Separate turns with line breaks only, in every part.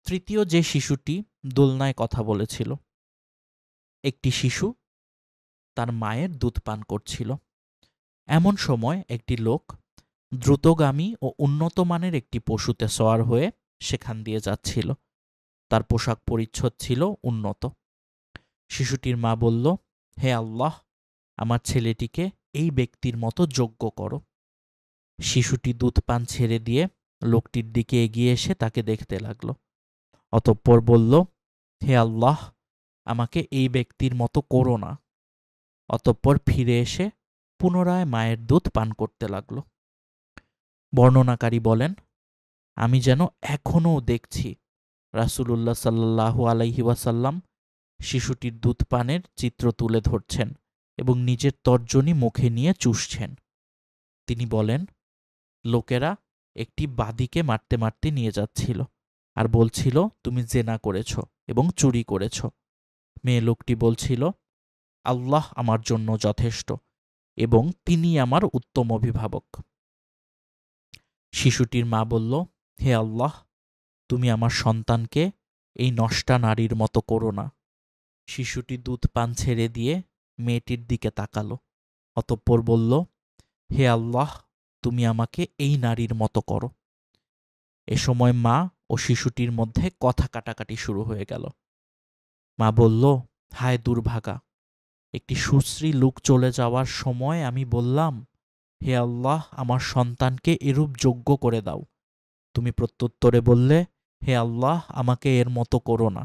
তৃতীয় যে শিশুটি দোলনায় কথা বলেছিল, একটি শিশু তার মায়ের দুধ পান করছিল। এমন সময় একটি লোক দ্রুতগামী ও উন্নত মানের একটি পশুতে সওয়ার হয়ে সেখান দিয়ে যাচ্ছিল। তার পোশাক পরিচ্ছদ ছিল উন্নত। শিশুটির মা বলল, হে আল্লাহ, আমার ছেলেটিকে এই ব্যক্তির মতো যোগ্য করো। শিশুটি দুধ পান ছেড়ে দিয়ে লোকটির দিকে এগিয়ে এসে তাকে দেখতে লাগল। অতঃপর বলল, হে আল্লাহ, আমাকে এই ব্যক্তির মতো করো না। অতঃপর ফিরে এসে পুনরায় মায়ের দুধ পান করতে লাগল। বর্ণনাকারী বলেন, আমি যেন এখনও দেখছি রাসূলুল্লাহ সাল্লাল্লাহু আলাইহি ওয়াসাল্লাম শিশুটির দুধ পানের চিত্র তুলে ধরছেন এবং নিজের তর্জনী মুখে নিয়ে চুষছেন। তিনি বলেন, লোকেরা একটি বাদীকে মারতে মারতে নিয়ে যাচ্ছিল আর বলছিল, তুমি জেনা করেছ এবং চুরি করেছ। মেয়ে লোকটি বলছিল, আল্লাহ আমার জন্য যথেষ্ট এবং তিনি আমার উত্তম অভিভাবক। শিশুটির মা বলল, হে আল্লাহ, তুমি আমার সন্তানকে এই নষ্টা নারীর মতো করো না। শিশুটি দুধ পান ছেড়ে দিয়ে মেয়েটির দিকে তাকালো। অতঃপর বলল, হে আল্লাহ, তুমি আমাকে এই নারীর মতো করো। এ সময় মা ও শিশুটির মধ্যে কথা কাটাকাটি শুরু হয়ে গেল। মা বলল, হায় দুর্ভাগা, একটি সুশ্রী লোক চলে যাওয়ার সময় আমি বললাম, হে আল্লাহ, আমার সন্তানকে এরূপ যোগ্য করে দাও। তুমি প্রত্যুত্তরে বললে, হে আল্লাহ, আমাকে এর মতো করো না।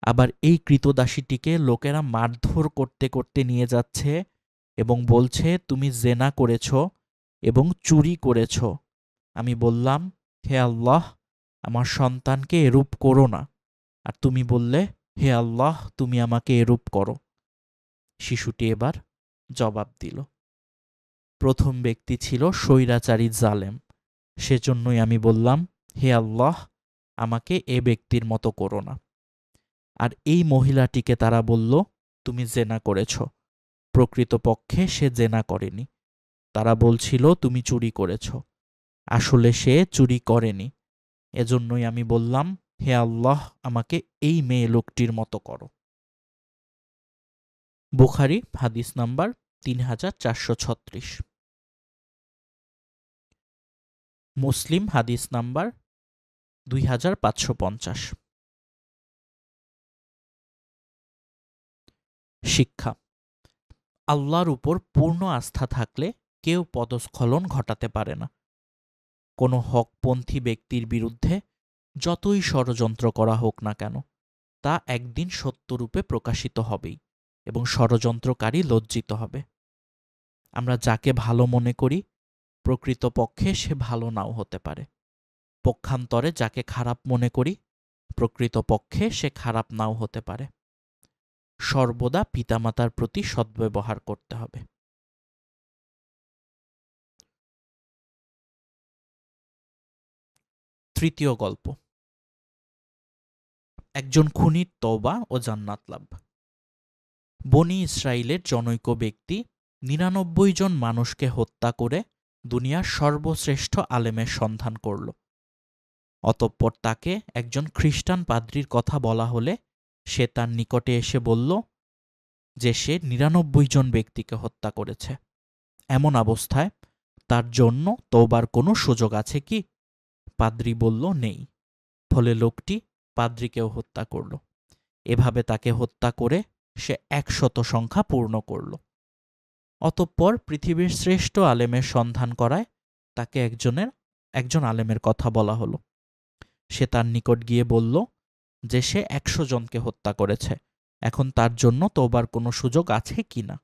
আবার এই কৃতদাসীটিকে লোকেরা মারধর করতে করতে নিয়ে যাচ্ছে এবং বলছে, তুমি জেনা করেছ এবং চুরি করেছ। আমি বললাম, হে আল্লাহ, আমার সন্তানকে এরূপ করো না। আর তুমি বললে, হে আল্লাহ, তুমি আমাকে এরূপ করো। শিশুটি এবার জবাব দিল, প্রথম ব্যক্তি ছিল স্বৈরাচারী জালেম, সেজন্যই আমি বললাম, হে আল্লাহ, আমাকে এ ব্যক্তির মতো করো না। আর এই মহিলাটিকে তারা বলল, তুমি জেনা করেছ। প্রকৃতপক্ষে সে জেনা করেনি। তারা বলছিল, তুমি চুরি করেছ। আসলে সে চুরি করেনি। এজন্যই আমি বললাম, হে আল্লাহ, আমাকে এই মেয়ে লোকটির মতো করো। বুখারী হাদিস নাম্বার 3436, মুসলিম হাদিস নাম্বার 2550। শিক্ষা: আল্লাহর উপর পূর্ণ আস্থা থাকলে কেউ পদস্খলন ঘটাতে পারে না। কোনো হকপন্থী ব্যক্তির বিরুদ্ধে যতই ষড়যন্ত্র করা হোক না কেন, তা একদিন সত্যরূপে প্রকাশিত হবেই এবং ষড়যন্ত্রকারী লজ্জিত হবে। আমরা যাকে ভালো মনে করি, প্রকৃতপক্ষে সে ভালো নাও হতে পারে। পক্ষান্তরে যাকে খারাপ মনে করি, প্রকৃতপক্ষে সে খারাপ নাও হতে পারে। সর্বদা পিতামাতার প্রতি সদ্ব্যবহার করতে হবে। তৃতীয় গল্প, একজন খুনির তওবা ও জান্নাত লাভ। বনী ইসরাইলের জনৈক ব্যক্তি ৯৯ জন মানুষকে হত্যা করে দুনিয়ার সর্বশ্রেষ্ঠ আলেমের সন্ধান করল। অতঃপর তাকে একজন খ্রিস্টান পাদ্রীর কথা বলা হলে সে তার নিকটে এসে বলল যে সে ৯৯ জন ব্যক্তিকে হত্যা করেছে। এমন অবস্থায় তার জন্য তওবার কোনো সুযোগ আছে কি? পাদ্রী বলল, নেই। ফলে লোকটি পাদ্রীকেও হত্যা করল। এভাবে তাকে হত্যা করে সে ১০০ সংখ্যা পূর্ণ করল। অতঃপর পৃথিবীর শ্রেষ্ঠ আলেমের সন্ধান করায় তাকে একজন আলেমের কথা বলা হলো। সে তার নিকট গিয়ে বলল যে সে ১০০ জনকে হত্যা করেছে, এখন তার জন্য তওবার কোনো সুযোগ আছে কি না?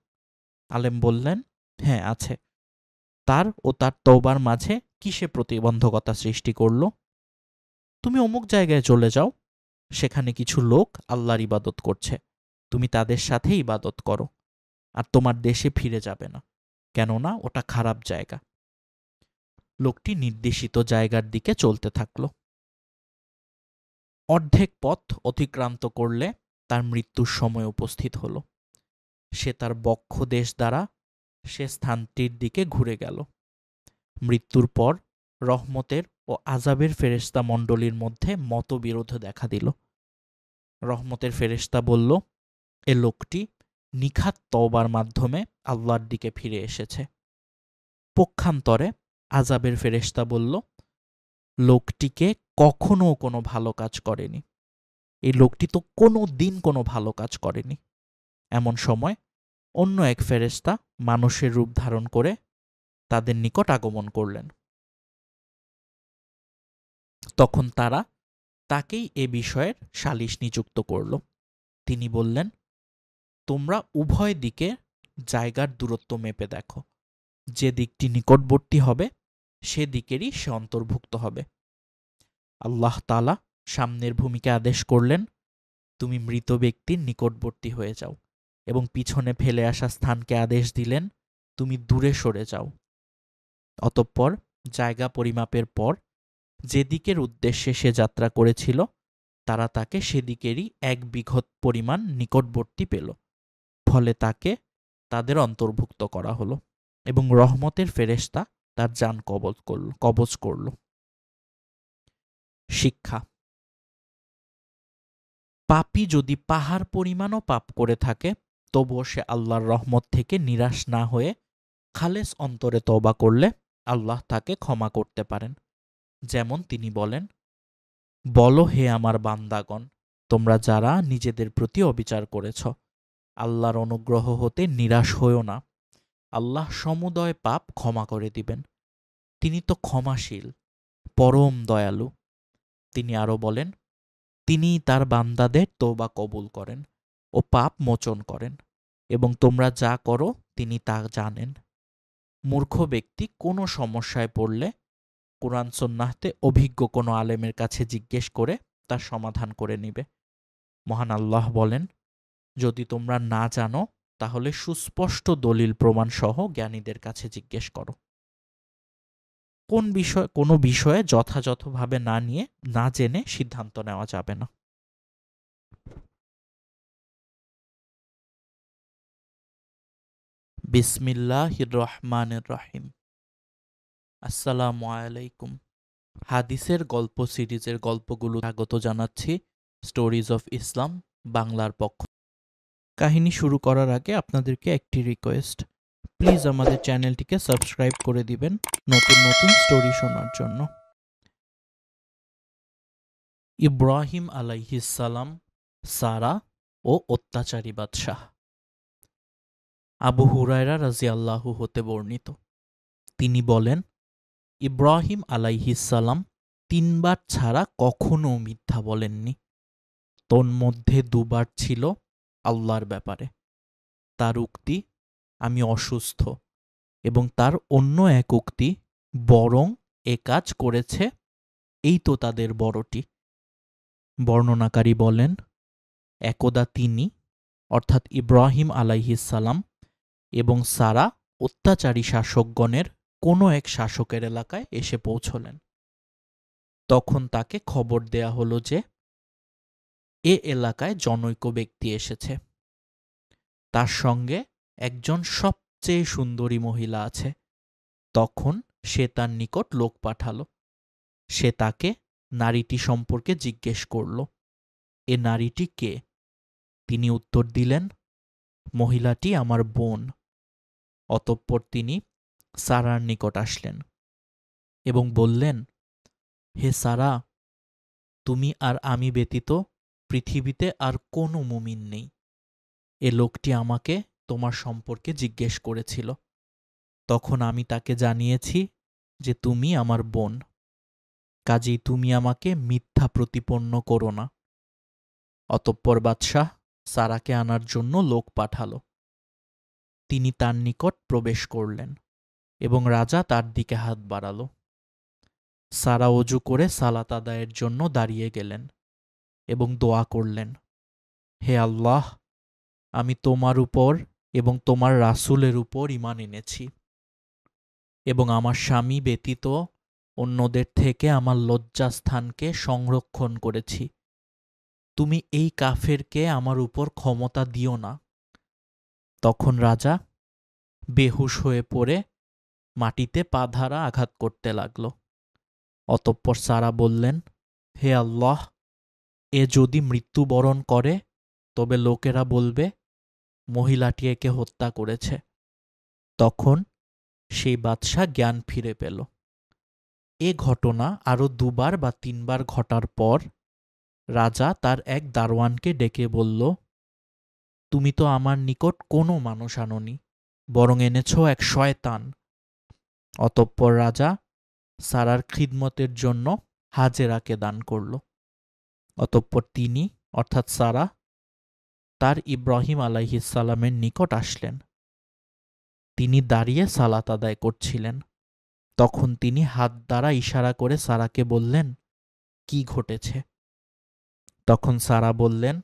আলেম বললেন, হ্যাঁ আছে। তার ও তার তওবার মাঝে কিসে প্রতিবন্ধকতা সৃষ্টি করল? তুমি অমুক জায়গায় চলে যাও, সেখানে কিছু লোক আল্লাহর ইবাদত করছে, তুমি তাদের সাথে ইবাদত করো, আর তোমার দেশে ফিরে যাবে না, কেননা ওটা খারাপ জায়গা। লোকটি নির্দেশিত জায়গার দিকে চলতে থাকল। অর্ধেক পথ অতিক্রান্ত করলে তার মৃত্যুর সময় উপস্থিত হল। সে তার বক্ষ দেশ দ্বারা সে স্থানটির দিকে ঘুরে গেল। মৃত্যুর পর রহমতের ও আযাবের ফেরেশতা মণ্ডলীর মধ্যে মতবিরোধ দেখা দিল। রহমতের ফেরেশতা বলল, এ লোকটি নিখাত তওবার মাধ্যমে আল্লাহর দিকে ফিরে এসেছে। পক্ষান্তরে আযাবের ফেরেশতা বলল, লোকটিকে কখনো কোনো ভালো কাজ করেনি, এই লোকটি তো কোনো দিন কোনো ভালো কাজ করেনি। এমন সময় অন্য এক ফেরেশতা মানুষের রূপ ধারণ করে তাদের নিকট আগমন করলেন। তখন তারা তাকেই এ বিষয়ের সালিস নিযুক্ত করল। তিনি বললেন, তোমরা উভয় দিকে জায়গার দূরত্ব মেপে দেখো, যে দিকটি নিকটবর্তী হবে সে দিকেরই সে অন্তর্ভুক্ত হবে। আল্লাহ তাআলা সামনের ভূমিকে আদেশ করলেন, তুমি মৃত ব্যক্তির নিকটবর্তী হয়ে যাও, এবং পিছনে ফেলে আসা স্থানকে আদেশ দিলেন, তুমি দূরে সরে যাও। অতঃপর জায়গা পরিমাপের পর যেদিকের উদ্দেশ্যে সে যাত্রা করেছিল তারা তাকে সেদিকেরই 1 বিঘত পরিমাণ নিকটবর্তী পেল। ফলে তাকে তাদের অন্তর্ভুক্ত করা হলো এবং রহমতের ফেরেশতা তার জান কবজ করল। শিক্ষা: পাপী যদি পাহাড় পরিমাণও পাপ করে থাকে তবুও সে আল্লাহর রহমত থেকে নিরাশ না হয়ে খালেস অন্তরে তওবা করলে আল্লাহ তাকে ক্ষমা করতে পারেন। যেমন তিনি বলেন, বলো হে আমার বান্দাগণ, তোমরা যারা নিজেদের প্রতি অবিচার করেছ, আল্লাহর অনুগ্রহ হতে নিরাশ হইও না, আল্লাহ সমুদয় পাপ ক্ষমা করে দিবেন, তিনি তো ক্ষমাশীল, পরম দয়ালু। তিনি আরো বলেন, তিনি তার বান্দাদের তওবা কবুল করেন ও পাপ মোচন করেন, এবং তোমরা যা করো তিনি তা জানেন। মূর্খ ব্যক্তি কোনো সমস্যায় পড়লে কুরআন সুন্নাহতে অভিজ্ঞ কোনো আলেমের কাছে জিজ্ঞেস করে তার সমাধান করে নিবে। মহান আল্লাহ বলেন, যদি তোমরা না জানো তাহলে সুস্পষ্ট দলিল প্রমাণ সহ জ্ঞানীদের কাছে জিজ্ঞেস করো। কোনো বিষয়ে যথাযথভাবে না জেনে সিদ্ধান্ত নেওয়া যাবে না। বিসমিল্লাহির রহমানির রহিম। আসসালামু আলাইকুম। হাদিসের গল্প সিরিজের গল্পগুলো স্বাগত জানাচ্ছি স্টোরিজ অফ ইসলাম বাংলার পক্ষ। কাহিনী শুরু করার আগে আপনাদেরকে একটি রিকোয়েস্ট, প্লিজ আমাদের চ্যানেলটিকে সাবস্ক্রাইব করে দিবেন নতুন নতুন স্টোরি শোনার জন্য। ইব্রাহিম আলাইহিসসালাম, সারা ও অত্যাচারী বাদশাহ। আবু হুরায়রা রাযিয়াল্লাহু হতে বর্ণিত, তিনি বলেন, ইব্রাহিম আলাইহিসসালাম 3 বার ছাড়া কখনো মিথ্যা বলেননি। তন্মধ্যে 2 বার ছিল আল্লাহর ব্যাপারে। তার উক্তি, আমি অসুস্থ, এবং তার অন্য এক উক্তি, বরং এ কাজ করেছে এই তো তাদের বড়টি। বর্ণনাকারী বলেন, একদা তিনি অর্থাৎ ইব্রাহিম আলাইহিসসালাম এবং সারা অত্যাচারী শাসকগণের কোনো এক শাসকের এলাকায় এসে পৌঁছলেন। তখন তাকে খবর দেয়া হলো যে এ এলাকায় জনৈক ব্যক্তি এসেছে, তার সঙ্গে একজন সবচেয়ে সুন্দরী মহিলা আছে। তখন সে তার নিকট লোক পাঠালো। সে তাকে নারীটি সম্পর্কে জিজ্ঞেস করল, এ নারীটি কে? তিনি উত্তর দিলেন, মহিলাটি আমার বোন। অতঃপর তিনি সারার নিকট আসলেন এবং বললেন, হে সারা, তুমি আর আমি ব্যতীত পৃথিবীতে আর কোনো মুমিন নেই। এ লোকটি আমাকে তোমার সম্পর্কে জিজ্ঞেস করেছিল। তখন আমি তাকে জানিয়েছি যে তুমি আমার বোন, কাজেই তুমি আমাকে মিথ্যা প্রতিপন্ন করো না। অতঃপর বাদশাহ সারাকে আনার জন্য লোক পাঠালো। তিনি তার নিকট প্রবেশ করলেন এবং রাজা তার দিকে হাত বাড়ালো। সারা ওযু করে সালাত আদায়ের জন্য দাঁড়িয়ে গেলেন এবং দোয়া করলেন, হে আল্লাহ, আমি তোমার উপর এবং তোমার রাসূলের উপর ঈমান এনেছি এবং আমার স্বামী ব্যতীত অন্যদের থেকে আমার লজ্জাস্থানকে সংরক্ষণ করেছি। তুমি এই কাফেরকে আমার উপর ক্ষমতা দিও না। তখন রাজা বেহুশ হয়ে পড়ে মাটিতে পা ধারা আঘাত করতে লাগল অতঃপর সারা বললেন, হে আল্লাহ, এ যদি মৃত্যুবরণ করে তবে লোকেরা বলবে মহিলাটি একে হত্যা করেছে। তখন সেই বাদশা জ্ঞান ফিরে পেল। এ ঘটনা আরও 2বার বা 3বার ঘটার পর রাজা তার এক দারোয়ানকে ডেকে বলল, তুমি তো আমার নিকট কোনো মানুষ আনোনি, বরং এনেছ এক শয়তান। অতঃপর রাজা সারার খিদমতের জন্য হাজেরাকে দান করল। অতঃপর তিনি অর্থাৎ সারা তার ইব্রাহিম আলাইহিসসালামের নিকট আসলেন। তিনি দাঁড়িয়ে সালাত আদায় করছিলেন। তখন তিনি হাত দ্বারা ইশারা করে সারাকে বললেন, কি ঘটেছে? তখন সারা বললেন,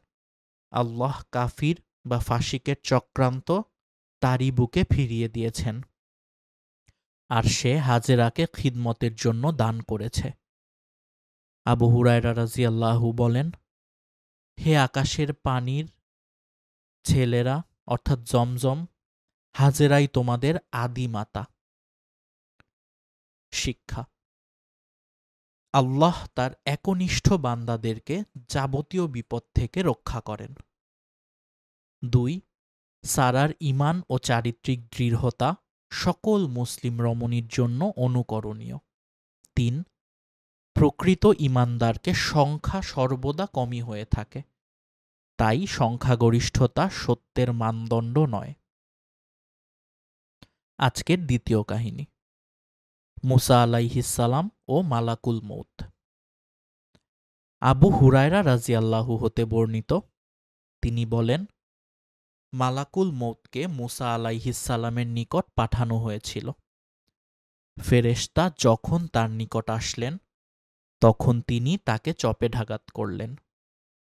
আল্লাহ কাফির বা ফাসিকের চক্রান্ত তারই বুকে ফিরিয়ে দিয়েছেন, আর সে হাজেরাকে খিদমতের জন্য দান করেছে। আবু হুরায়রা রাদিয়াল্লাহু বলেন, হে আকাশের পানির ছেলেরা অর্থাৎ জমজম, হাজেরাই তোমাদের আদি মাতা। শিক্ষা: আল্লাহ তার একনিষ্ঠ বান্দাদেরকে যাবতীয় বিপদ থেকে রক্ষা করেন। 2. সারার ঈমান ও চারিত্রিক দৃঢ়তা সকল মুসলিম রমণীর জন্য অনুকরণীয়। 3. প্রকৃত ঈমানদারকে সংখ্যা সর্বদা কমই হয়ে থাকে, তাই সংখ্যাগরিষ্ঠতা সত্যের মানদণ্ড নয়। আজকের দ্বিতীয় কাহিনী, মুসা আলাইহিসসালাম ও মালাকুল মউত। আবু হুরায়রা রাদিয়াল্লাহু হতে বর্ণিত, তিনি বলেন, মালাকুল মউতকে মুসা আলাইহিসসালামের নিকট পাঠানো হয়েছিল। ফেরেশতা যখন তার নিকট আসলেন তখন তিনি তাকে চপেটাঘাত করলেন।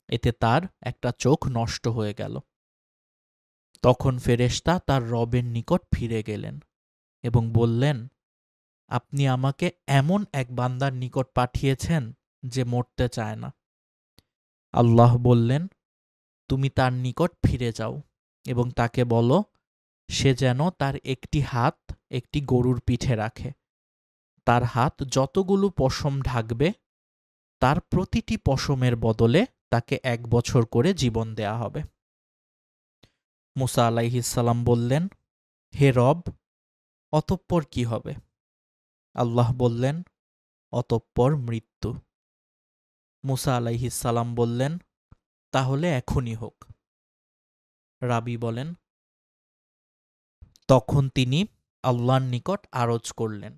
এতে তার একটা চোখ নষ্ট হয়ে গেল। তখন ফেরেশতা তার রবের নিকট ফিরে গেলেন এবং বললেন, আপনি আমাকে এমন এক বান্দার নিকট পাঠিয়েছেন যে মরতে চায় না। আল্লাহ বললেন, তুমি তার নিকট ফিরে যাও এবং তাকে বলো সে যেন তার একটি হাত একটি গরুর পিঠে রাখে। তার হাত যতগুলো পশম ঢাকবে তার প্রতিটি পশমের বদলে তাকে 1 বছর করে জীবন দেয়া হবে। মুসা আলাইহিসসালাম বললেন, হে রব, অতঃপর কি হবে? আল্লাহ বললেন, অতঃপর মৃত্যু। মুসা আলাইহিসসালাম বললেন, তাহলে এখনই হোক। রাবী বলেন, তখন তিনি আল্লাহর নিকট আরজ করলেন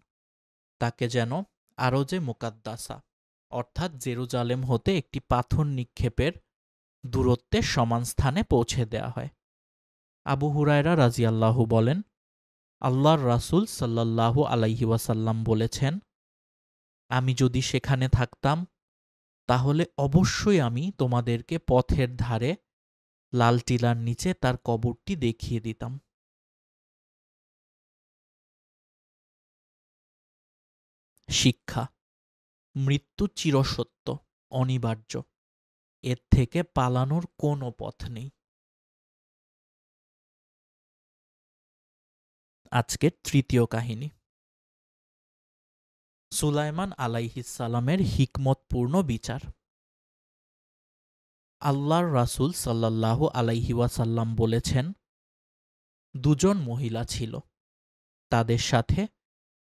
তাকে যেন আরজে মুকাদ্দাসা অর্থাৎ জেরুজালেম হতে একটি পাথর নিক্ষেপের দূরত্বের সমান স্থানে পৌঁছে দেয়া হয়। আবু হুরায়রা রাদিয়াল্লাহু বলেন, আল্লাহর রাসূল সাল্লাল্লাহু আলাইহি ওয়াসাল্লাম বলেছেন, আমি যদি সেখানে থাকতাম তাহলে অবশ্যই আমি তোমাদেরকে পথের ধারে লাল টিলার নিচে তার কবরটি দেখিয়ে দিতাম। শিক্ষা: মৃত্যু চিরসত্য, অনিবার্য, এর থেকে পালানোর কোনো পথ নেই। আজকের তৃতীয় কাহিনী, সুলাইমান আলাইহিসসালামের হিকমতপূর্ণ বিচার। আল্লাহর রাসূল সাল্লাল্লাহু আলাইহি ওয়াসাল্লাম বলেছেন, 2 জন মহিলা ছিল, তাদের সাথে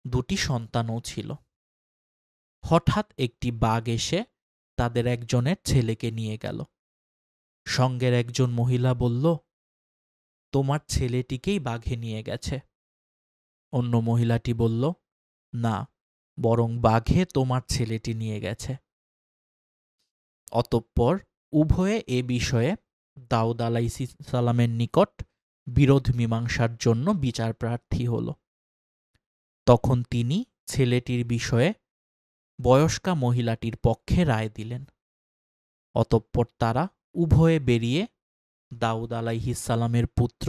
2টি সন্তানও ছিল। হঠাৎ একটি বাঘ এসে তাদের একজনের ছেলেকে নিয়ে গেল। সঙ্গের একজন মহিলা বলল, তোমার ছেলেটিকেই বাঘে নিয়ে গেছে। অন্য মহিলাটি বলল, না, বরং বাঘে তোমার ছেলেটি নিয়ে গেছে। অতঃপর উভয়ে এ বিষয়ে দাউদ আলাইহিসসালামের নিকট বিরোধ মীমাংসার জন্য বিচার প্রার্থী হল। তখন তিনি ছেলেটির বিষয়ে বয়স্কা মহিলাটির পক্ষে রায় দিলেন। অতঃপর তারা উভয়ে বেরিয়ে দাউদ আলাইহিসসালামের পুত্র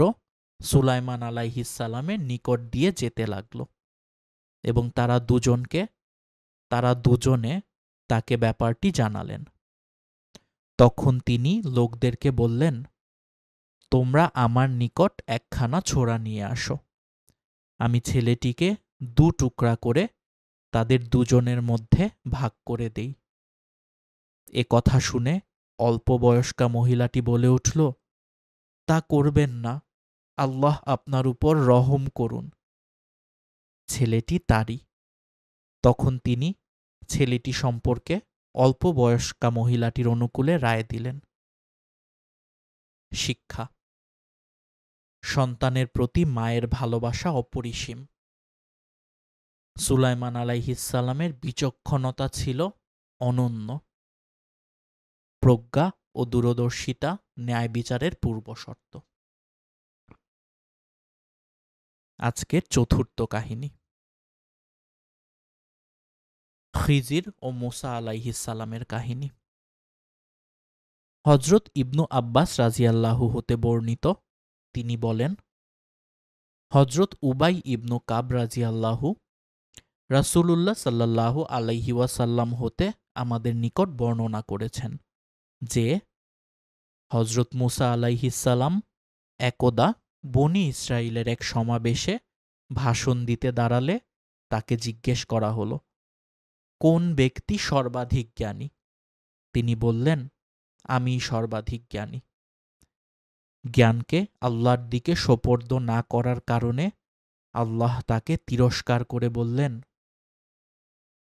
সুলাইমান আলাইহিসসালামের নিকট দিয়ে যেতে লাগল এবং তারা দুজনে তাকে ব্যাপারটি জানালেন। তখন তিনি লোকদেরকে বললেন, তোমরা আমার নিকট একখানা ছোরা নিয়ে আসো। আমি ছেলেটিকে 2 টুকরা করে তাদের দুজনের মধ্যে ভাগ করে দেই। এ কথা শুনে অল্প বয়স্কা মহিলাটি বলে উঠল, তা করবেন না, আল্লাহ আপনার উপর রহম করুন। ছেলেটি তারই। তখন তিনি ছেলেটি সম্পর্কে অল্প বয়স্কা মহিলাটির অনুকূলে রায় দিলেন। শিক্ষা: সন্তানের প্রতি মায়ের ভালোবাসা অপরিসীম। সুলাইমান আলাইহিসসালামের বিচক্ষণতা ছিল অনন্য। প্রজ্ঞা ও দূরদর্শিতা ন্যায় বিচারের পূর্বশর্ত। আজকের চতুর্থ কাহিনী, খিজির ও মুসা আলাইহিসসালামের কাহিনী। হযরত ইবনু আব্বাস রাযিয়াল্লাহু হতে বর্ণিত, তিনি বলেন, হযরত উবাই ইবনু কাব রাযিয়াল্লাহু রাসূলুল্লাহ সাল্লাল্লাহু আলাইহি ওয়াসাল্লাম হতে আমাদের নিকট বর্ণনা করেছেন যে হযরত মুসা আলাইহিসসালাম একদা বনী ইসরাইলের এক সমাবেশে ভাষণ দিতে দাঁড়ালে তাকে জিজ্ঞেস করা হল, কোন ব্যক্তি সর্বাধিক জ্ঞানী? তিনি বললেন, আমি সর্বাধিক জ্ঞানী। জ্ঞানকে আল্লাহর দিকে সোপর্দ না করার কারণে আল্লাহ তাকে তিরস্কার করে বললেন,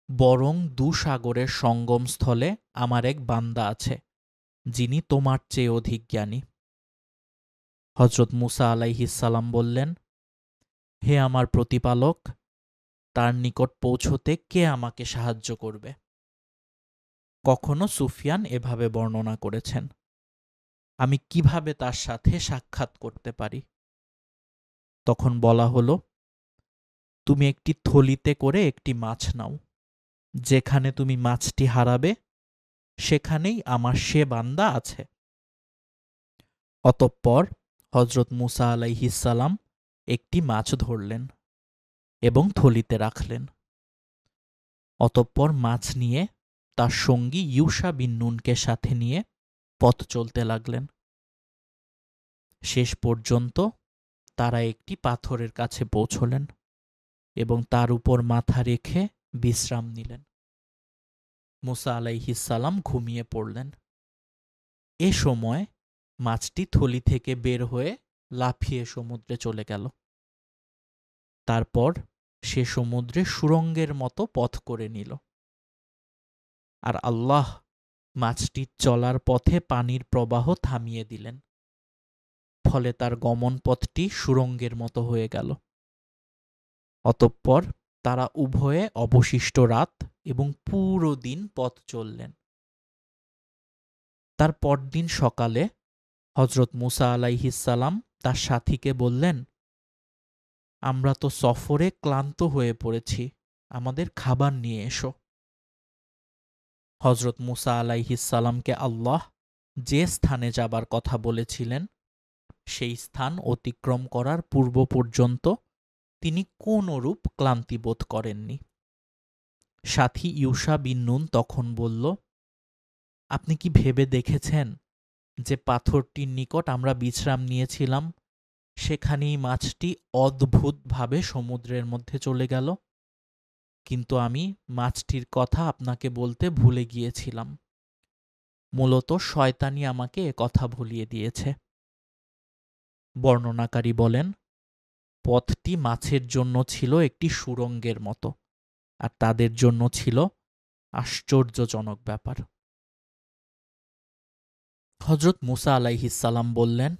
বরং দুসাগরের সঙ্গমস্থলে আমার এক বান্দা আছে, যিনি তোমার চেয়ে অধিক জ্ঞানী। হযরত মুসা আলাইহিসসালাম বললেন, হে আমার প্রতিপালক, তার নিকট পৌঁছতে কে আমাকে সাহায্য করবে? কখনো সুফিয়ান এভাবে বর্ণনা করেছেন, আমি কিভাবে তার সাথে সাক্ষাৎ করতে পারি? তখন বলা হলো, তুমি একটি থলিতে করে একটি মাছ নাও, যেখানে তুমি মাছটি হারাবে সেখানেই আমার সে বান্দা আছে। অতঃপর হযরত মুসা আলাইহিসসালাম একটি মাছ ধরলেন এবং থলিতে রাখলেন। অতঃপর মাছ নিয়ে তার সঙ্গী ইউশা বিন নুনকে সাথে নিয়ে পথ চলতে লাগলেন। শেষ পর্যন্ত তারা একটি পাথরের কাছে পৌঁছলেন এবং তার উপর মাথা রেখে বিশ্রাম নিলেন। মুসা আলাইহিসসালাম ঘুমিয়ে পড়লেন। এ সময় মাছটি থলি থেকে বের হয়ে লাফিয়ে সমুদ্রে চলে গেল। তারপর সে সমুদ্রে সুড়ঙ্গের মতো পথ করে নিল। আর আল্লাহ মাছটির চলার পথে পানির প্রবাহ থামিয়ে দিলেন। ফলে তার গমন পথটি সুড়ঙ্গের মতো হয়ে গেল। অতঃপর তারা উভয়ে অবশিষ্ট রাত এবং পুরো দিন পথ চললেন। তার পরদিন সকালে হযরত মুসা আলাইহিসসালাম তার সাথীকে বললেন, আমরা তো সফরে ক্লান্ত হয়ে পড়েছি, আমাদের খাবার নিয়ে এসো। হযরত মুসা আলাইহিসসালামকে আল্লাহ যে স্থানে যাবার কথা বলেছিলেন সেই স্থান অতিক্রম করার পূর্ব পর্যন্ত তিনি কোনরূপ ক্লান্তি বোধ করেননি। সাথী ইউশা বিন নুন তখন বলল, আপনি কি ভেবে দেখেছেন যে পাথরটির নিকট আমরা বিশ্রাম নিয়েছিলাম সেখানেই মাছটি অদ্ভুতভাবে সমুদ্রের মধ্যে চলে গেল? কিন্তু আমি মাছটির কথা আপনাকে বলতে ভুলে গিয়েছিলাম। মূলত শয়তানি আমাকে এ কথা ভুলিয়ে দিয়েছে। বর্ণনাকারী বলেন, পথটি মাছের জন্য ছিল একটি সুড়ঙ্গের মতো, আর তাদের জন্য ছিল আশ্চর্যজনক ব্যাপার। হযরত মুসা আলাইহিসসালাম বললেন,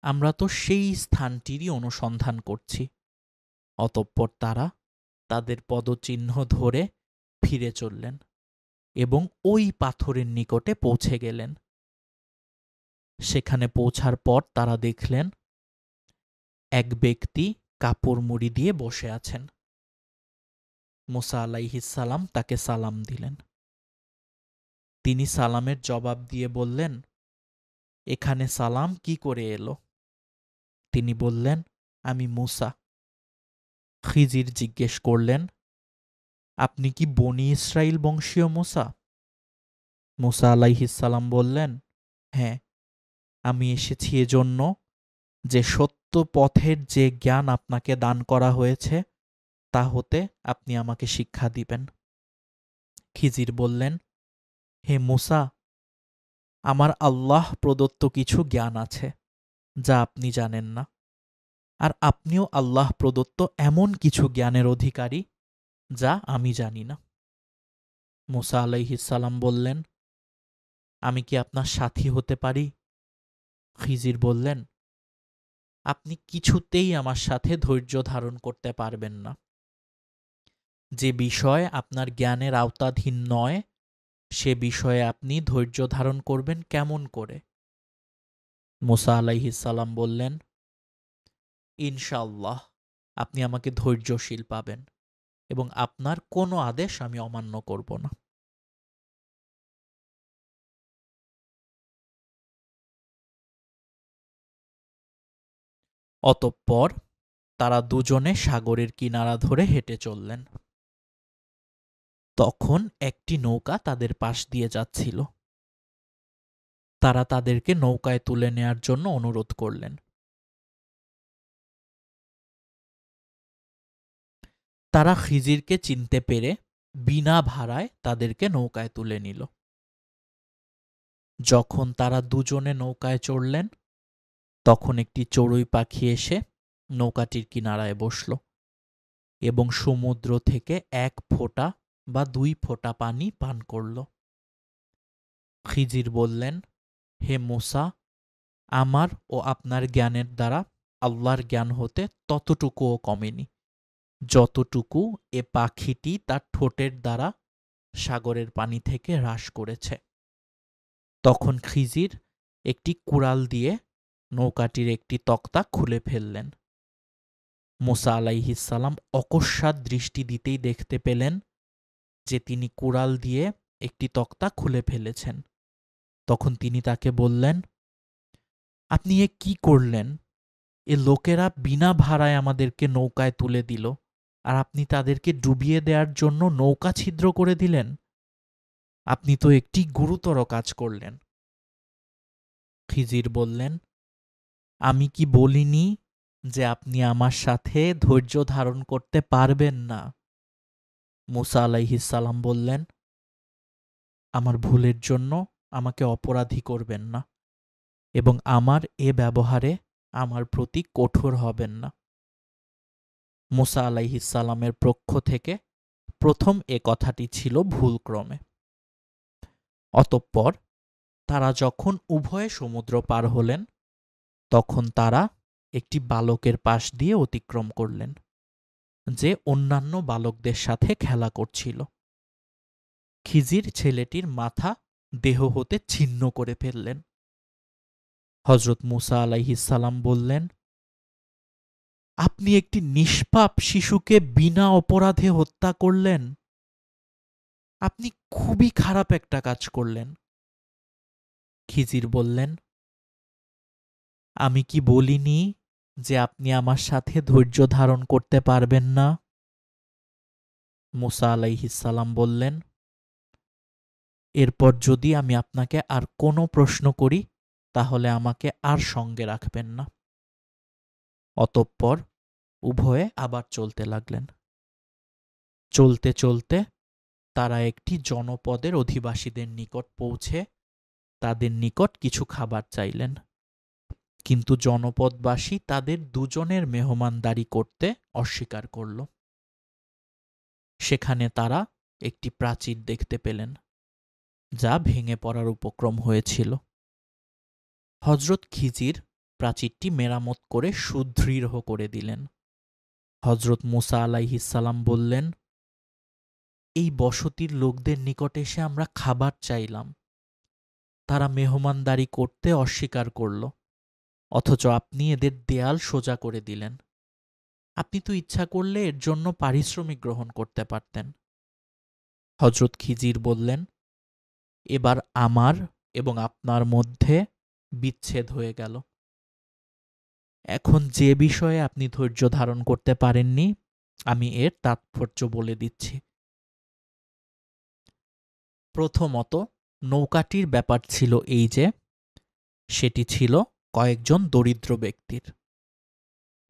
আমরা তো সেই স্থানটিরই অনুসন্ধান করছি। অতঃপর তারা তাদের পদচিহ্ন ধরে ফিরে চললেন এবং ওই পাথরের নিকটে পৌঁছে গেলেন। সেখানে পৌঁছার পর তারা দেখলেন এক ব্যক্তি কাপড় মুড়ি দিয়ে বসে আছেন। মুসা আলাইহিসসালাম তাকে সালাম দিলেন। তিনি সালামের জবাব দিয়ে বললেন, এখানে সালাম কি করে এলো? তিনি বললেন, আমি মুসা। খিজির জিজ্ঞেস করলেন, আপনি কি বনী ইসরাইল বংশীয় মুসা? মুসা আলাইহিসসালাম বললেন, হ্যাঁ, আমি এসেছি এজন্য যে সত্য পথের যে জ্ঞান আপনাকে দান করা হয়েছে তা হতে আপনি আমাকে শিক্ষা দিবেন। খিজির বললেন, হে মূসা, আমার আল্লাহ প্রদত্ত কিছু জ্ঞান আছে যা আপনি জানেন না, আর আপনিও আল্লাহ প্রদত্ত এমন কিছু জ্ঞানের অধিকারী যা আমি জানি না। মূসা আলাইহিসসালাম বললেন, আমি কি আপনার সাথী হতে পারি? খিজির বললেন, আপনি কিছুতেই আমার সাথে ধৈর্য ধারণ করতে পারবেন না। যে বিষয় আপনার জ্ঞানের আওতাধীন নয় সে বিষয়ে আপনি ধৈর্য ধারণ করবেন কেমন করে? মূসা আলাইহিসসালাম বললেন, ইনশাআল্লাহ আপনি আমাকে ধৈর্যশীল পাবেন এবং আপনার কোনো আদেশ আমি অমান্য করব না। অতঃপর তারা দুজনে সাগরের কিনারা ধরে হেঁটে চললেন। তখন একটি নৌকা তাদের পাশ দিয়ে যাচ্ছিল। তারা তাদেরকে নৌকায় তুলে নেয়ার জন্য অনুরোধ করলেন। তারা খিজিরকে চিনতে পেরে বিনা ভাড়ায় তাদেরকে নৌকায় তুলে নিল। যখন তারা দুজনে নৌকায় চড়লেন, তখন একটি চড়ুই পাখি এসে নৌকাটির কিনারায় বসল এবং সমুদ্র থেকে 1 ফোঁটা বা 2 ফোঁটা পানি পান করল। খিজির বললেন, হে মূসা, আমার ও আপনার জ্ঞানের দ্বারা আল্লাহর জ্ঞান হতে ততটুকুও কমেনি যতটুকু এ পাখিটি তার ঠোঁটের দ্বারা সাগরের পানি থেকে হ্রাস করেছে। তখন খিজির একটি কুড়াল দিয়ে নৌকাটির একটি তক্তা খুলে ফেললেন। মূসা আলাইহিসসালাম অকস্মাৎ দৃষ্টি দিতেই দেখতে পেলেন যে তিনি কুড়াল দিয়ে একটি তক্তা খুলে ফেলেছেন। তখন তিনি তাকে বললেন, আপনি এ কি করলেন? এ লোকেরা বিনা ভাড়ায় আমাদেরকে নৌকায় তুলে দিল, আর আপনি তাদেরকে ডুবিয়ে দেওয়ার জন্য নৌকা ছিদ্র করে দিলেন। আপনি তো একটি গুরুতর কাজ করলেন। খিজির বললেন, আমি কি বলিনি যে আপনি আমার সাথে ধৈর্য ধারণ করতে পারবেন না? মূসা আলাইহিসসালাম বললেন, আমার ভুলের জন্য আমাকে অপরাধী করবেন না এবং আমার এ ব্যবহারে আমার প্রতি কঠোর হবেন না। মূসা আলাইহিসসালামের পক্ষ থেকে প্রথম এ কথাটি ছিল ভুলক্রমে। অতঃপর তারা যখন উভয়ে সমুদ্র পার হলেন, তখন তারা একটি বালকের পাশ দিয়ে অতিক্রম করলেন, যে অন্যান্য বালকদের সাথে খেলা করছিল। খিজির ছেলেটির মাথা দেহ হতে ছিন্ন করে ফেললেন। হযরত মূসা আলাইহিসসালাম বললেন, আপনি একটি নিষ্পাপ শিশুকে বিনা অপরাধে হত্যা করলেন। আপনি খুবই খারাপ একটা কাজ করলেন। খিজির বললেন, আমি কি বলিনি যে আপনি আমার সাথে ধৈর্য ধারণ করতে পারবেন না? মূসা আলাইহিসসালাম বললেন, এরপর যদি আমি আপনাকে আর কোনো প্রশ্ন করি তাহলে আমাকে আর সঙ্গে রাখবেন না। অতঃপর উভয়ে আবার চলতে লাগলেন। চলতে চলতে তারা একটি জনপদের অধিবাসীদের নিকট পৌঁছে তাদের নিকট কিছু খাবার চাইলেন, কিন্তু জনপদবাসী তাদের দুজনের মেহমানদারি করতে অস্বীকার করল। সেখানে তারা একটি প্রাচীর দেখতে পেলেন, যা ভেঙে পড়ার উপক্রম হয়েছিল। হযরত খিজির প্রাচীরটি মেরামত করে সুদৃঢ় করে দিলেন। হযরত মূসা আলাইহিসসালাম বললেন, এই বসতির লোকদের নিকট এসে আমরা খাবার চাইলাম, তারা মেহমানদারি করতে অস্বীকার করল, অথচ আপনি এদের দেয়াল সোজা করে দিলেন। আপনি তো ইচ্ছা করলে এর জন্য পারিশ্রমিক গ্রহণ করতে পারতেন। হযরত খিজির বললেন, এবার আমার এবং আপনার মধ্যে বিচ্ছেদ হয়ে গেল। এখন যে বিষয়ে আপনি ধৈর্য ধারণ করতে পারেননি, আমি এর তাৎপর্য বলে দিচ্ছি। প্রথমত, নৌকাটির ব্যাপার ছিল এই যে, সেটি ছিল কয়েকজন দরিদ্র ব্যক্তির।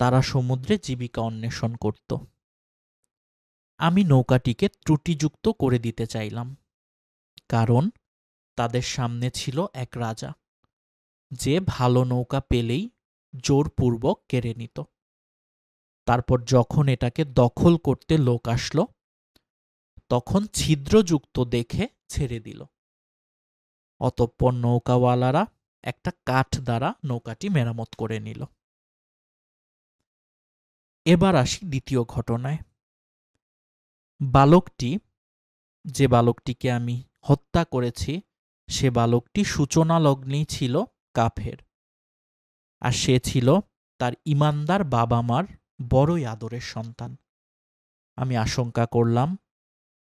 তারা সমুদ্রে জীবিকা অন্বেষণ করত। আমি নৌকাটিকে ত্রুটিযুক্ত করে দিতে চাইলাম, কারণ তাদের সামনে ছিল এক রাজা, যে ভালো নৌকা পেলেই জোরপূর্বক কেড়ে নিত। তারপর যখন এটাকে দখল করতে লোক আসলো, তখন ছিদ্রযুক্ত দেখে ছেড়ে দিল। অতঃপর নৌকাওয়ালারা একটা কাঠ দ্বারা নৌকাটি মেরামত করে নিল। এবার আসি দ্বিতীয় ঘটনায়। বালকটি, যে বালকটিকে আমি হত্যা করেছি, সে বালকটি সূচনা লগ্নেই ছিল কাফের, আর সে ছিল তার ইমানদার বাবা মার বড়ই আদরের সন্তান। আমি আশঙ্কা করলাম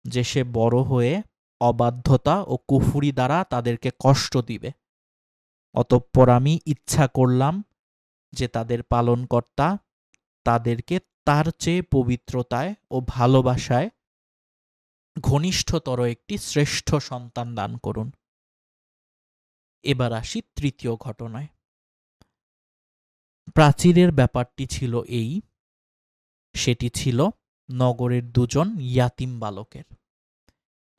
যে সে বড় হয়ে অবাধ্যতা ও কুফরি দ্বারা তাদেরকে কষ্ট দিবে। অতঃপর আমি ইচ্ছা করলাম যে তাদের পালনকর্তা তাদেরকে তার চেয়ে পবিত্রতায় ও ভালোবাসায় ঘনিষ্ঠতর একটি শ্রেষ্ঠ সন্তান দান করুন। এবার আসি তৃতীয় ঘটনায়। প্রাচীরের ব্যাপারটি ছিল এই, সেটি ছিল নগরের দুজন ইয়াতিম বালকের।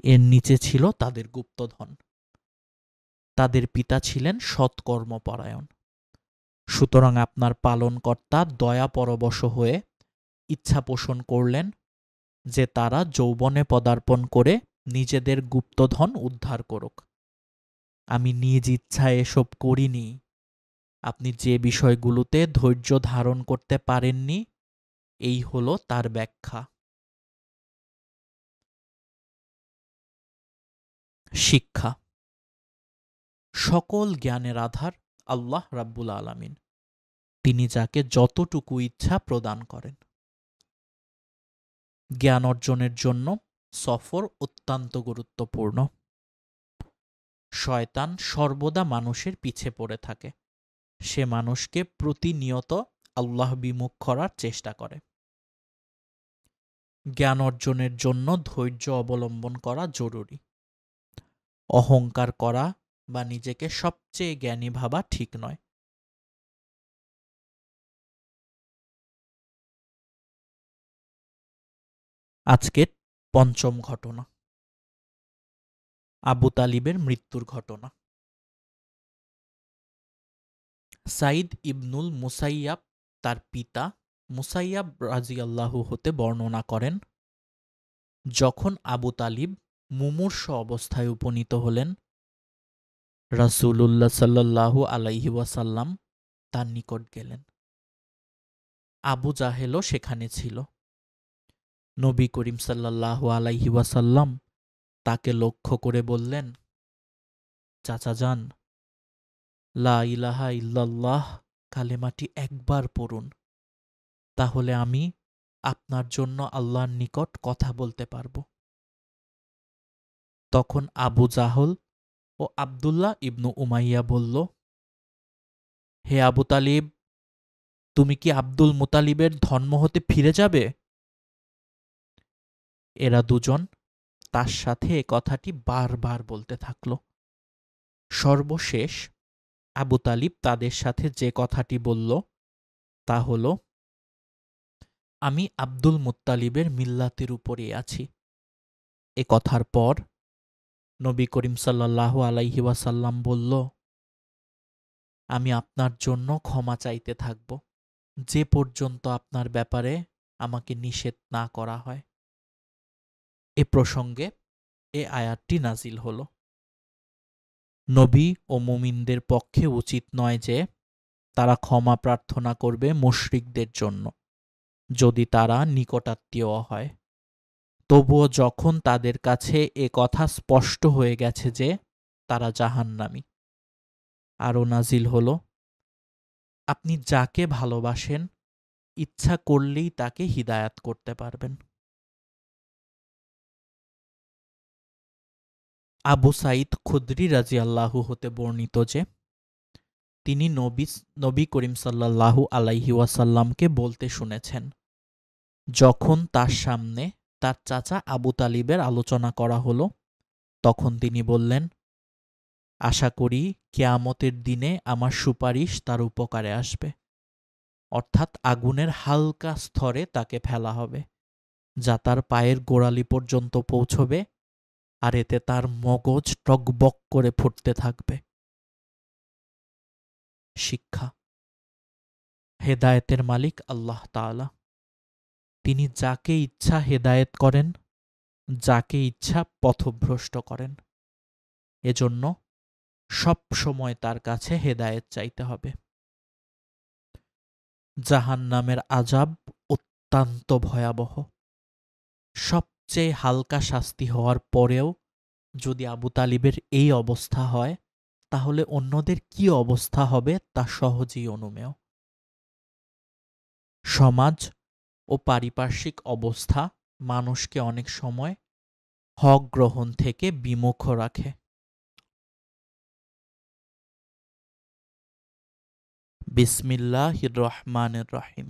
এর নিচে ছিল তাদের গুপ্তধন। তাদের পিতা ছিলেন সৎকর্মপরায়ণ। সুতরাং আপনার পালনকর্তা দয়া পরবশ হয়ে ইচ্ছা পোষণ করলেন যে তারা যৌবনে পদার্পণ করে নিজেদের গুপ্তধন উদ্ধার করুক। আমি নিজ ইচ্ছায় এসব করিনি। আপনি যে বিষয়গুলোতে ধৈর্য ধারণ করতে পারেননি, এই হলো তার ব্যাখ্যা। শিক্ষা। সকল জ্ঞানের আধার আল্লাহ রাব্বুল আলামিন। তিনি যাকে যতটুকু ইচ্ছা প্রদান করেন। জ্ঞান অর্জনের জন্য সফর অত্যন্ত গুরুত্বপূর্ণ। শয়তান সর্বদা মানুষের পিছে পড়ে থাকে। সে মানুষকে প্রতিনিয়ত আল্লাহ বিমুখ করার চেষ্টা করে। জ্ঞান অর্জনের জন্য ধৈর্য অবলম্বন করা জরুরি। অহংকার করা বা নিজেকে সবচেয়ে জ্ঞানী ভাবা ঠিক নয়। আজকের পঞ্চম ঘটনা, আবু তালিবের মৃত্যুর ঘটনা। সাইদ ইবনুল মুসাইয়াব তার পিতা মুসাইয়াব রাদিয়াল্লাহু হতে বর্ণনা করেন, যখন আবু তালিব মুমূর্ষ অবস্থায় উপনীত হলেন, রাসূলুল্লাহ সাল্লাল্লাহু আলাইহি ওয়াসাল্লাম তার নিকট গেলেন। আবু জাহেলও সেখানে ছিল। নবী করিম সাল্লাল্লাহু আলাইহি ওয়াসাল্লাম তাকে লক্ষ্য করে বললেন, চাচা যান, লা ইলাহা ইল্লাল্লাহ কালেমাটি একবার পড়ুন, তাহলে আমি আপনার জন্য আল্লাহর নিকট কথা বলতে পারব। তখন আবু জাহল ও আব্দুল্লাহ ইবনু উমাইয়া বলল, হে আবু তালিব, তুমি কি আব্দুল মুতালিবের ধর্ম হতে ফিরে যাবে? এরা দুজন তার সাথে এ কথাটি বারবার বলতে থাকল। সর্বশেষ আবু তালিব তাদের সাথে যে কথাটি বলল তা হল, আমি আব্দুল মুত্তালিবের মিল্লাতের উপরে আছি। এ কথার পর নবী করিম সাল্লাল্লাহু আলাইহি ওয়াসাল্লাম বলল, আমি আপনার জন্য ক্ষমা চাইতে থাকব যে পর্যন্ত আপনার ব্যাপারে আমাকে নিষেধ না করা হয়। এ প্রসঙ্গে এ আয়াতটি নাজিল হল। নবী ও মুমিনদের পক্ষে উচিত নয় যে তারা ক্ষমা প্রার্থনা করবে মুশরিকদের জন্য, যদি তারা নিকটাত্মীয় হয়। তবুও যখন তাদের কাছে এ কথা স্পষ্ট হয়ে গেছে যে তারা জাহান্নামী, আরও নাজিল হল, আপনি যাকে ভালোবাসেন ইচ্ছা করলেই তাকে হিদায়াত করতে পারবেন। আবু সাঈদ খুদরি রাদিয়াল্লাহু হতে বর্ণিত যে তিনি নবী করিম সাল্লাল্লাহু আলাইহি ওয়াসাল্লামকে বলতে শুনেছেন, যখন তার সামনে তার চাচা আবু তালিবের আলোচনা করা হলো, তখন তিনি বললেন, আশা করি কিয়ামতের দিনে আমার সুপারিশ তার উপকারে আসবে, অর্থাৎ আগুনের হালকা স্তরে তাকে ফেলা হবে যা তার পায়ের গোড়ালি পর্যন্ত পৌঁছবে, আর এতে তার মগজ টগবগ করে ফুটতে থাকবে। শিক্ষা: হেদায়েতের মালিক আল্লাহ তাআলা। তিনি যাকে ইচ্ছা হেদায়েত করেন, যাকে ইচ্ছা পথভ্রষ্ট করেন। এজন্য সব সময় তার কাছে হেদায়েত চাইতে হবে। জাহান্নামের আযাব অত্যন্ত ভয়াবহ। সবচেয়ে হালকা শাস্তি হওয়ার পরেও যদি আবু তালিবের এই অবস্থা হয়, তাহলে অন্যদের কি অবস্থা হবে তা সহজেই অনুমেয়। সমাজ ও পারিপার্শ্বিক অবস্থা মানুষকে অনেক সময় হক গ্রহণ থেকে বিমুখ রাখে। বিসমিল্লাহির রহমানির রহিম।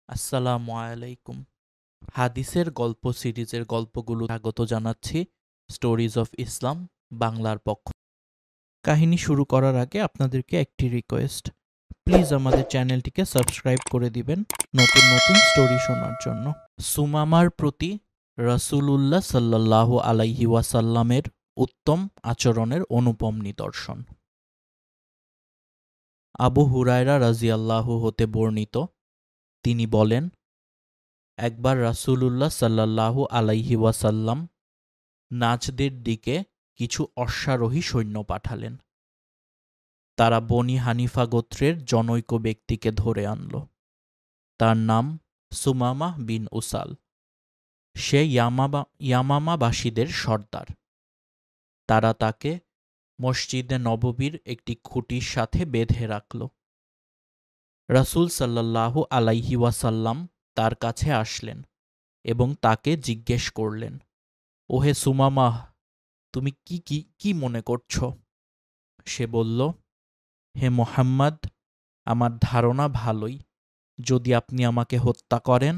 আসসালামু আলাইকুম। হাদিসের গল্প সিরিজের গল্পগুলো স্বাগত জানাচ্ছি স্টোরিজ অফ ইসলাম বাংলার পক্ষ। কাহিনী শুরু করার আগে আপনাদেরকে একটি রিকোয়েস্ট, প্লিজ আমাদের চ্যানেলটিকে সাবস্ক্রাইব করে দিবেন নতুন নতুন স্টোরি শোনার জন্য। সুমামার প্রতি রাসূলুল্লাহ সাল্লাল্লাহু আলাইহি ওয়াসাল্লামের উত্তম আচরণের অনুপম নিদর্শন। আবু হুরায়রা রাযিয়াল্লাহু হতে বর্ণিত, তিনি বলেন, একবার রাসূলুল্লাহ সাল্লাল্লাহু আলাইহি ওয়াসাল্লাম নাজদের দিকে কিছু অশ্বারোহী সৈন্য পাঠালেন। তারা বনি হানিফা গোত্রের জনৈক ব্যক্তিকে ধরে আনল। তার নাম সুমামাহ বিন উসাল। সে ইয়ামামাবাসীদের সর্দার। তারা তাকে মসজিদে নববীর একটি খুঁটির সাথে বেঁধে রাখল। রাসূল সাল্লাল্লাহু আলাইহি ওয়াসাল্লাম তার কাছে আসলেন এবং তাকে জিজ্ঞেস করলেন, ওহে সুমামাহ, তুমি কি মনে করছ? সে বলল, হে মুহাম্মদ, আমার ধারণা ভালোই। যদি আপনি আমাকে হত্যা করেন,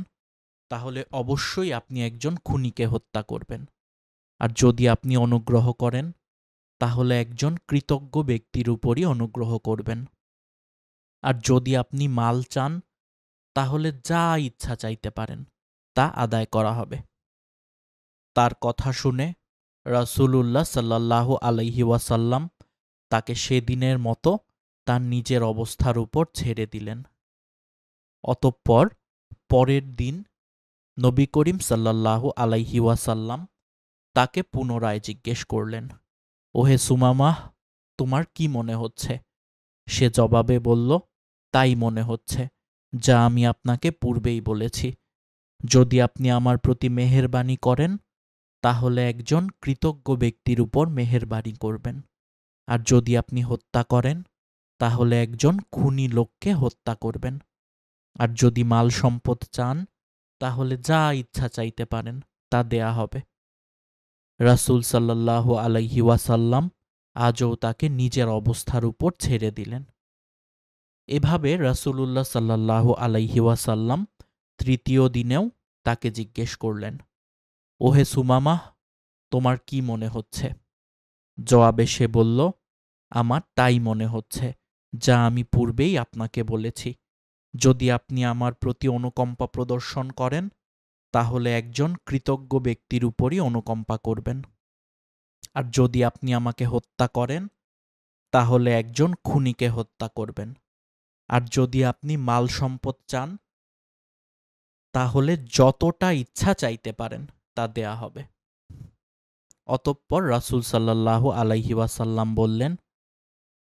তাহলে অবশ্যই আপনি একজন খুনিকে হত্যা করবেন। আর যদি আপনি অনুগ্রহ করেন, তাহলে একজন কৃতজ্ঞ ব্যক্তির উপরই অনুগ্রহ করবেন। আর যদি আপনি মাল চান, তাহলে যা ইচ্ছা চাইতে পারেন, তা আদায় করা হবে। তার কথা শুনে রাসূলুল্লাহ সাল্লাল্লাহু আলাইহি ওয়াসাল্লাম তাকে সেদিনের মতো তার নিজের অবস্থার উপর ছেড়ে দিলেন। অতঃপর পরের দিন নবী করিম সাল্লাল্লাহু আলাইহি ওয়াসাল্লাম তাকে পুনরায় জিজ্ঞেস করলেন, ওহে সুমামাহ, তোমার কি মনে হচ্ছে? সে জবাবে বলল, তাই মনে হচ্ছে, যা আমি আপনাকে পূর্বেই বলেছি। যদি আপনি আমার প্রতি মেহেরবানি করেন, তাহলে একজন কৃতজ্ঞ ব্যক্তির উপর মেহেরবানি করবেন। আর যদি আপনি হত্যা করেন, তাহলে একজন খুনি লোককে হত্যা করবেন। আর যদি মাল সম্পদ চান, তাহলে যা ইচ্ছা চাইতে পারেন, তা দেয়া হবে। রাসূল সাল্লাল্লাহু আলাইহি ওয়াসাল্লাম আজও তাকে নিজের অবস্থার উপর ছেড়ে দিলেন। এভাবে রাসূলুল্লাহ সাল্লাল্লাহু আলাইহি ওয়াসাল্লাম তৃতীয় দিনেও তাকে জিজ্ঞেস করলেন, ওহে সুমামাহ, তোমার কি মনে হচ্ছে? জবাবে সে বলল, আমার তাই মনে হচ্ছে, যা আমি পূর্বেই আপনাকে বলেছি। যদি আপনি আমার প্রতি অনুকম্পা প্রদর্শন করেন, তাহলে একজন কৃতজ্ঞ ব্যক্তির উপরই অনুকম্পা করবেন। আর যদি আপনি আমাকে হত্যা করেন, তাহলে একজন খুনিকে হত্যা করবেন। আর যদি আপনি মাল সম্পদ চান, তাহলে যতটা ইচ্ছা চাইতে পারেন, তা দেয়া হবে। অতঃপর রাসূল সাল্লাল্লাহু আলাইহি ওয়াসাল্লাম বললেন,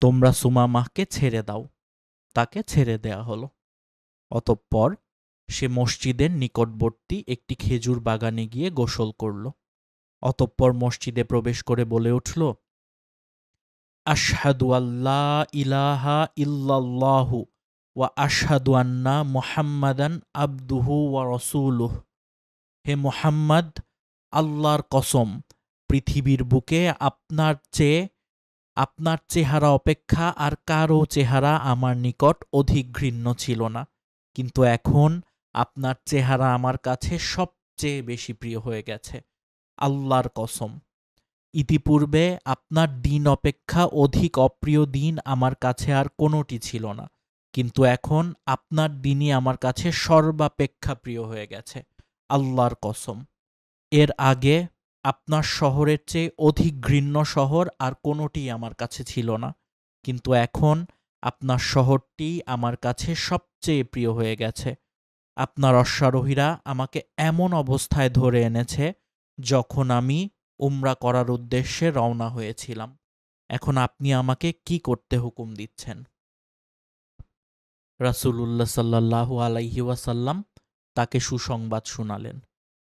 তোমরা সুমামাহকে ছেড়ে দাও। তাকে ছেড়ে দেয়া হলো। অতঃপর সে মসজিদের নিকটবর্তী একটি খেজুর বাগানে গিয়ে গোসল করল। অতঃপর মসজিদে প্রবেশ করে বলে উঠল, আশহাদু আল্লা ইলাহা ইল্লাল্লাহু ওয়া আশহাদু আন্না মুহাম্মাদান আবদুহু ওয়া রাসূলুহু। হে মুহাম্মদ, আল্লাহর কসম, পৃথিবীর বুকে আপনার চেহারা অপেক্ষা আর কারও চেহারা আমার নিকট অধিক ঘৃণ্য ছিল না, কিন্তু এখন আপনার চেহারা আমার কাছে সবচেয়ে বেশি প্রিয় হয়ে গেছে। আল্লাহর কসম, ইতিপূর্বে আপনার দিন অপেক্ষা অধিক অপ্রিয় দিন আমার কাছে আর কোনোটি ছিল না, কিন্তু এখন আপনার দিনই আমার কাছে সর্বাপেক্ষা প্রিয় হয়ে গেছে। আল্লাহর কসম, এর আগে আপনার শহরের চেয়ে অধিক ঘৃণ্য শহর আর কোনোটি আমার কাছে ছিল না, কিন্তু এখন আপনার শহরটি আমার কাছে সবচেয়ে প্রিয় হয়ে গেছে। আপনার অশ্বারোহীরা আমাকে এমন অবস্থায় ধরে এনেছে যখন আমি উমরা করার উদ্দেশ্যে রওনা হয়েছিলাম। এখন আপনি আমাকে কি করতে হুকুম দিচ্ছেন? রাসূলুল্লাহ সাল্লাল্লাহু আলাইহি ওয়াসাল্লাম তাকে সুসংবাদ শুনালেন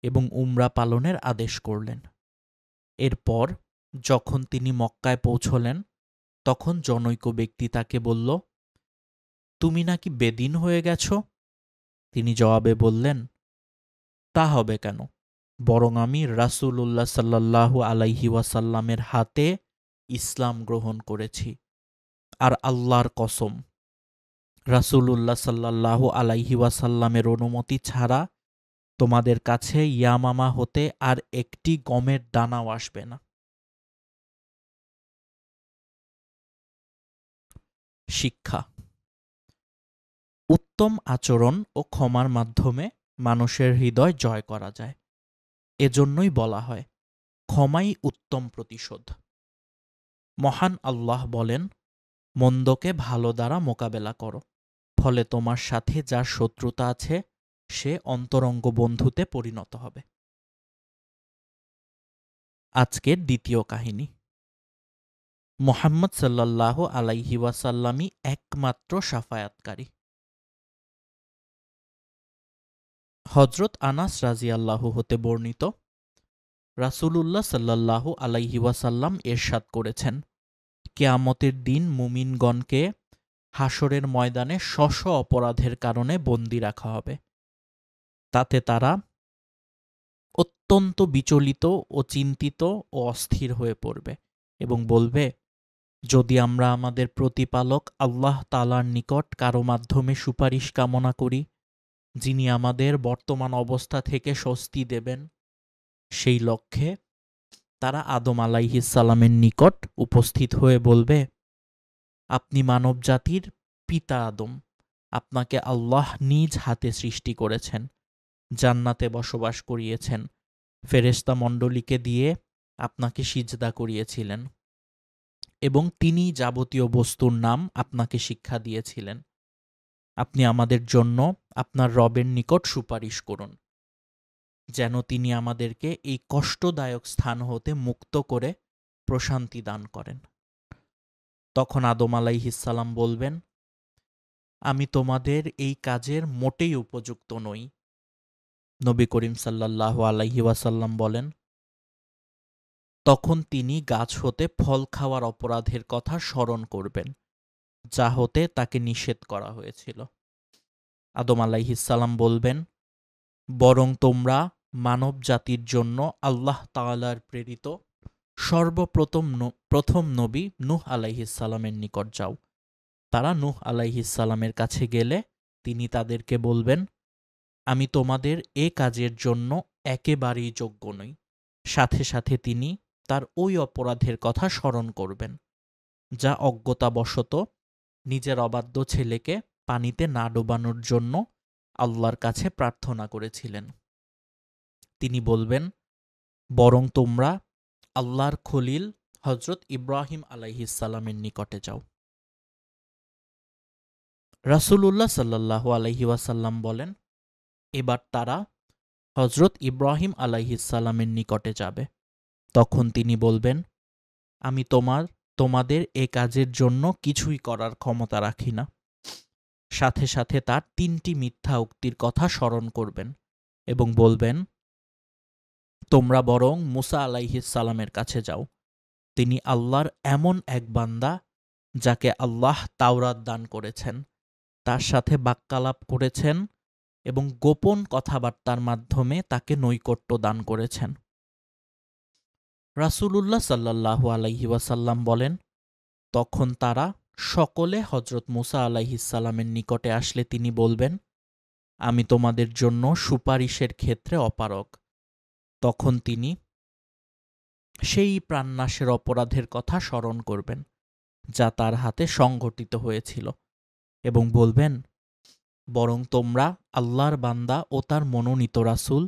এবং উমরা পালনের আদেশ করলেন। এরপর যখন তিনি মক্কায় পৌঁছলেন, তখন জনৈক ব্যক্তি তাকে বলল, তুমি নাকি বেদিন হয়ে গেছ? তিনি জবাবে বললেন, তা হবে কেন, বরং আমি রাসূলুল্লাহ সাল্লাল্লাহু আলাইহি ওয়াসাল্লামের হাতে ইসলাম গ্রহণ করেছি। আর আল্লাহর কসম, রাসূলুল্লাহ সাল্লাল্লাহু আলাইহি ওয়াসাল্লামের অনুমতি ছাড়া তোমাদের কাছে ইয়ামামা হতে আর একটি গমের দানাও আসবে না। শিক্ষা: উত্তম আচরণ ও ক্ষমার মাধ্যমে মানুষের হৃদয় জয় করা যায়। এজন্যই বলা হয়, ক্ষমাই উত্তম প্রতিশোধ। মহান আল্লাহ বলেন, মন্দকে ভালো দ্বারা মোকাবেলা করো, ফলে তোমার সাথে যার শত্রুতা আছে সে অন্তরঙ্গ বন্ধুতে পরিণত হবে। আজকের দ্বিতীয় কাহিনী। মুহাম্মদ সাল্লাল্লাহু আলাইহি ওয়াসাল্লামই একমাত্র শাফায়াতকারী। হযরত আনাস রাযিয়াল্লাহু হতে বর্ণিত, রাসূলুল্লাহ সাল্লাল্লাহু আলাইহি ওয়াসাল্লাম ইরশাদ করেছেন, কিয়ামতের দিন মুমিনগণকে হাসরের ময়দানে স্ব-স্ব অপরাধের কারণে বন্দী রাখা হবে। তাতে তারা অত্যন্ত বিচলিত ও চিন্তিত ও অস্থির হয়ে পড়বে এবং বলবে, যদি আমরা আমাদের প্রতিপালক আল্লাহ তাআলার নিকট কারো মাধ্যমে সুপারিশ কামনা করি, যিনি আমাদের বর্তমান অবস্থা থেকে স্বস্তি দেবেন, সেই লক্ষ্যে তারা আদম আলাইহিস সালামের নিকট উপস্থিত হয়ে বলবে, আপনি মানবজাতির পিতা আদম, আপনাকে আল্লাহ নিজ হাতে সৃষ্টি করেছেন, জান্নাতে বসবাস করিয়েছেন, ফেরেশতা মণ্ডলীকে দিয়ে আপনাকে সিজদা করিয়েছিলেন এবং তিনি যাবতীয় বস্তুর নাম আপনাকে শিক্ষা দিয়েছিলেন। আপনি আমাদের জন্য আপনার রবের নিকট সুপারিশ করুন, যেন তিনি আমাদেরকে এই কষ্টদায়ক স্থান হতে মুক্ত করে প্রশান্তি দান করেন। তখন আদম আলাইহিস সালাম বলবেন, আমি তোমাদের এই কাজের মোটেই উপযুক্ত নই। নবী করিম সাল্লাল্লাহু আলাইহি ওয়াসাল্লাম বলেন, তখন তিনি গাছ হতে ফল খাওয়ার অপরাধের কথা স্মরণ করবেন, যা হতে তাকে নিষেধ করা হয়েছিল। আদম আলাইহিস সালাম বলবেন, বরং তোমরা মানব জাতির জন্য আল্লাহ তাআলার প্রেরিত প্রথম নবী নূহ আলাইহিস সালামের নিকট যাও। তারা নূহ আলাইহিস সালামের কাছে গেলে তিনি তাদেরকে বলবেন, আমি তোমাদের এ কাজের জন্য একেবারেই যোগ্য নই। সাথে সাথে তিনি তার ওই অপরাধের কথা স্মরণ করবেন, যা অজ্ঞতাবশত নিজের অবাধ্য ছেলেকে পানিতে না ডোবানোর জন্য আল্লাহর কাছে প্রার্থনা করেছিলেন। তিনি বলবেন, বরং তোমরা আল্লাহর খলিল হযরত ইব্রাহিম আলাইহিস সালামের নিকটে যাও। রাসূলুল্লাহ সাল্লাল্লাহু আলাইহি ওয়াসাল্লাম বলেন, এবার তারা হযরত ইব্রাহিম আলাইহিস সালামের নিকটে যাবে। তখন তিনি বলবেন, আমি তোমাদের এ কাজের জন্য কিছুই করার ক্ষমতা রাখি না। সাথে সাথে তার 3টি মিথ্যা উক্তির কথা স্মরণ করবেন এবং বলবেন, তোমরা বরং মুসা আলাইহিস সালামের কাছে যাও। তিনি আল্লাহর এমন এক বান্দা যাকে আল্লাহ তাওরাত দান করেছেন, তার সাথে বাক্যালাপ করেছেন এবং গোপন কথাবার্তার মাধ্যমে তাকে নৈকট্য দান করেছেন। রাসূলুল্লাহ সাল্লাল্লাহু আলাইহি ওয়াসাল্লাম বলেন, তখন তারা সকলে হযরত মুসা আলাইহিস সালামের নিকটে আসলে তিনি বলবেন, আমি তোমাদের জন্য সুপারিশের ক্ষেত্রে অপারগ। তখন তিনি সেই প্রাণনাশের অপরাধের কথা স্মরণ করবেন, যা তার হাতে সংঘটিত হয়েছিল, এবং বলবেন, বরং তোমরা আল্লাহর বান্দা ও তার মনোনীত রাসূল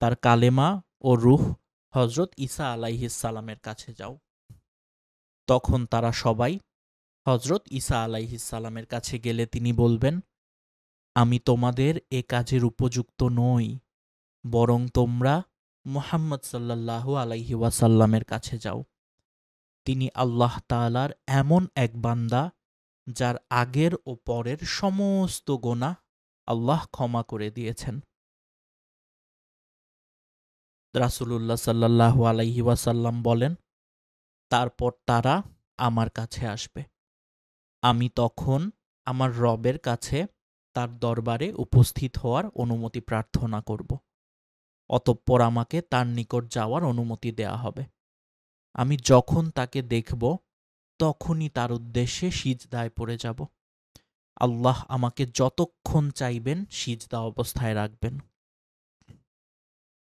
তার কালেমা ও রূহ হযরত ঈসা আলাইহিসসালামের কাছে যাও। তখন তারা সবাই হযরত ঈসা আলাইহিসসালামের কাছে গেলে তিনি বলবেন, আমি তোমাদের এ কাজের উপযুক্ত নই, বরং তোমরা মুহাম্মদ সাল্লাল্লাহু আলাইহি ওয়াসাল্লামের কাছে যাও। তিনি আল্লাহ তাআলার এমন এক বান্দা যার আগের ও পরের সমস্ত গোনাহ আল্লাহ ক্ষমা করে দিয়েছেন। রাসূলুল্লাহ সাল্লাল্লাহু আলাইহি ওয়াসাল্লাম বলেন, তারপর তারা আমার কাছে আসবে। আমি তখন আমার রবের কাছে তার দরবারে উপস্থিত হওয়ার অনুমতি প্রার্থনা করব। অতঃপর আমাকে তার নিকট যাওয়ার অনুমতি দেয়া হবে। আমি যখন তাকে দেখব তখনই তার উদ্দেশ্যে সিজদায় পড়ে যাব। আল্লাহ আমাকে যতক্ষণ চাইবেন সিজদা অবস্থায় রাখবেন।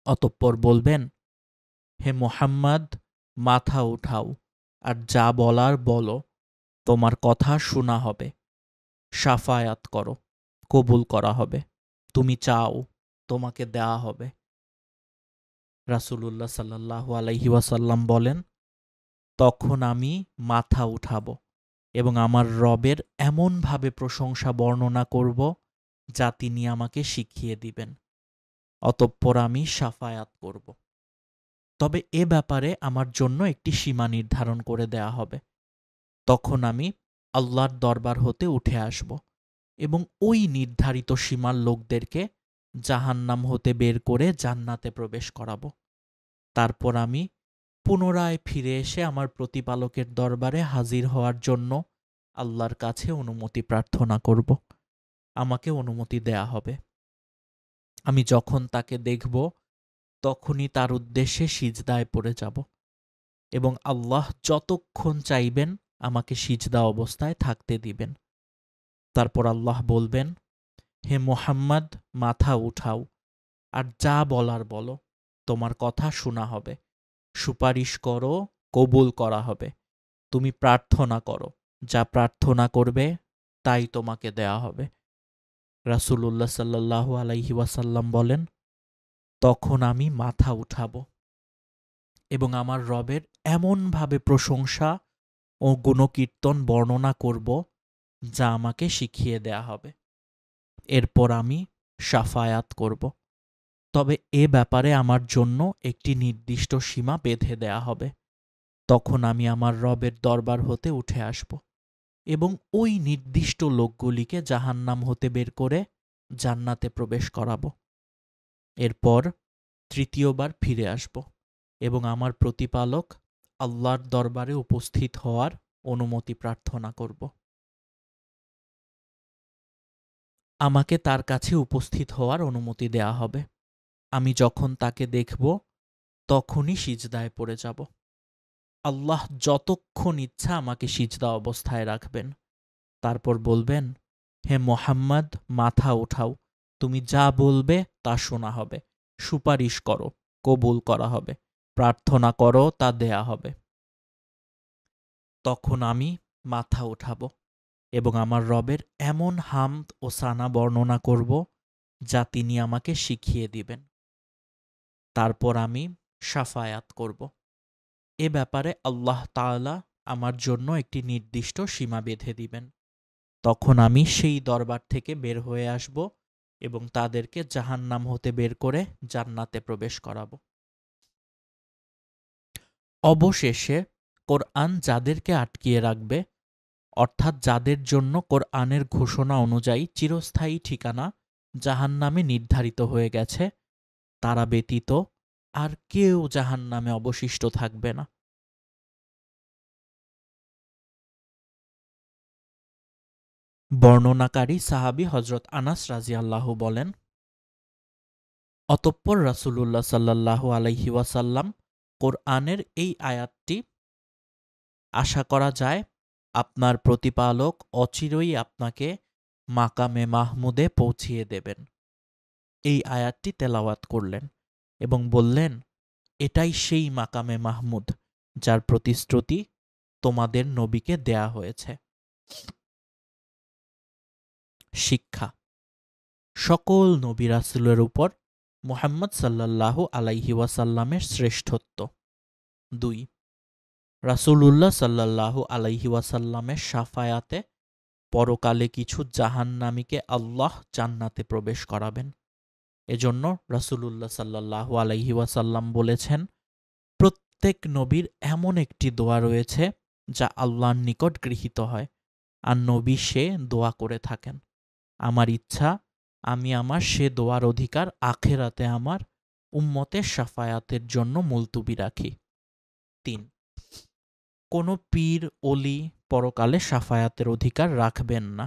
অতঃপর বলবেন, হে মুহাম্মদ, মাথা উঠাও আর যা বলার বলো, তোমার কথা শোনা হবে। শাফায়াত করো, কবুল করা হবে। তুমি চাও, তোমাকে দেয়া হবে। রাসূলুল্লাহ সাল্লাল্লাহু আলাইহি ওয়াসাল্লাম বলেন, তখন আমি মাথা উঠাব এবং আমার রবের এমনভাবে প্রশংসা বর্ণনা করব যা তিনি আমাকে শিখিয়ে দিবেন। অতঃপর আমি শাফায়াত করব। তবে এ ব্যাপারে আমার জন্য একটি সীমা নির্ধারণ করে দেয়া হবে। তখন আমি আল্লাহর দরবার হতে উঠে আসব এবং ওই নির্ধারিত সীমার লোকদেরকে জাহান্নাম হতে বের করে জান্নাতে প্রবেশ করাব। তারপর আমি পুনরায় ফিরে এসে আমার প্রতিপালকের দরবারে হাজির হওয়ার জন্য আল্লাহর কাছে অনুমতি প্রার্থনা করব। আমাকে অনুমতি দেয়া হবে। আমি যখন তাকে দেখব তখনই তার উদ্দেশ্যে সিজদায় পড়ে যাব এবং আল্লাহ যতক্ষণ চাইবেন আমাকে সিজদা অবস্থায় থাকতে দিবেন। তারপর আল্লাহ বলবেন, হে মুহাম্মদ, মাথা উঠাও আর যা বলার বলো, তোমার কথা শোনা হবে। সুপারিশ করো, কবুল করা হবে। তুমি প্রার্থনা করো, যা প্রার্থনা করবে তাই তোমাকে দেয়া হবে। রাসূলুল্লাহ সাল্লাল্লাহু আলাইহি ওয়াসাল্লাম বলেন, তখন আমি মাথা উঠাব এবং আমার রবের এমনভাবে প্রশংসা ও গুণকীর্তন বর্ণনা করব যা আমাকে শিখিয়ে দেয়া হবে। এরপর আমি শাফায়াত করব। তবে এ ব্যাপারে আমার জন্য একটি নির্দিষ্ট সীমা বেঁধে দেয়া হবে। তখন আমি আমার রবের দরবার হতে উঠে আসব এবং ওই নির্দিষ্ট লোকগুলিকে জাহান্নাম হতে বের করে জান্নাতে প্রবেশ করাব। এরপর তৃতীয়বার ফিরে আসব এবং আমার প্রতিপালক আল্লাহর দরবারে উপস্থিত হওয়ার অনুমতি প্রার্থনা করব। আমাকে তার কাছে উপস্থিত হওয়ার অনুমতি দেয়া হবে। আমি যখন তাকে দেখব তখনই সিজদায় পড়ে যাব। আল্লাহ যতক্ষণ ইচ্ছা আমাকে সিজদা অবস্থায় রাখবেন। তারপর বলবেন, হে মুহাম্মদ, মাথা উঠাও, তুমি যা বলবে তা শোনা হবে। সুপারিশ করো, কবুল করা হবে। প্রার্থনা করো, তা দেয়া হবে। তখন আমি মাথা উঠাব এবং আমার রবের এমন হামদ ও সানা বর্ণনা করব যা তিনি আমাকে শিখিয়ে দিবেন। তারপর আমি শাফায়াত করব। এ ব্যাপারে আল্লাহ তাআলা আমার জন্য একটি নির্দিষ্ট সীমা বেঁধে দিবেন। তখন আমি সেই দরবার থেকে বের হয়ে আসব এবং তাদেরকে জাহান্নাম হতে বের করে জান্নাতে প্রবেশ করাব। অবশেষে কোরআন যাদেরকে আটকিয়ে রাখবে, অর্থাৎ যাদের জন্য কোরআনের ঘোষণা অনুযায়ী চিরস্থায়ী ঠিকানা জাহান্নামে নির্ধারিত হয়ে গেছে, তারা ব্যতীত আর কেউ জাহান্নামে অবশিষ্ট থাকবে না। বর্ণনাকারী সাহাবী হযরত আনাস রাযিয়াল্লাহু বলেন, অতঃপর রাসূলুল্লাহ সাল্লাল্লাহু আলাইহি ওয়াসাল্লাম কোরআনের এই আয়াতটি, আশা করা যায় আপনার প্রতিপালক অচিরেই আপনাকে মাকামে মাহমুদে পৌঁছিয়ে দেবেন, এই আয়াতটি তেলাওয়াত করলেন এবং বললেন, এটাই সেই মাকামে মাহমুদ যার প্রতিশ্রুতি তোমাদের নবীকে দেয়া হয়েছে। শিক্ষা: সকল নবী রাসূলের উপর মুহাম্মদ সাল্লাল্লাহু আলাইহি ওয়াসাল্লামের শ্রেষ্ঠত্ব। 2. রাসূলুল্লাহ সাল্লাল্লাহু আলাইহি ওয়াসাল্লামের শাফায়াতে পরকালে কিছু জাহান্নামীকে আল্লাহ জান্নাতে প্রবেশ করাবেন। এজন্য রাসূলুল্লাহ সাল্লাল্লাহু আলাইহি ওয়াসাল্লাম বলেছেন, প্রত্যেক নবীর এমন একটি দোয়া রয়েছে যা আল্লাহর নিকট গৃহীত হয়, আর নবী সে দোয়া করে থাকেন। আমার ইচ্ছা আমি আমার সে দোয়ার অধিকার আখেরাতে আমার উম্মতের শাফায়াতের জন্য মুলতুবি রাখি। 3. কোনো পীর অলি পরকালে শাফায়াতের অধিকার রাখবেন না।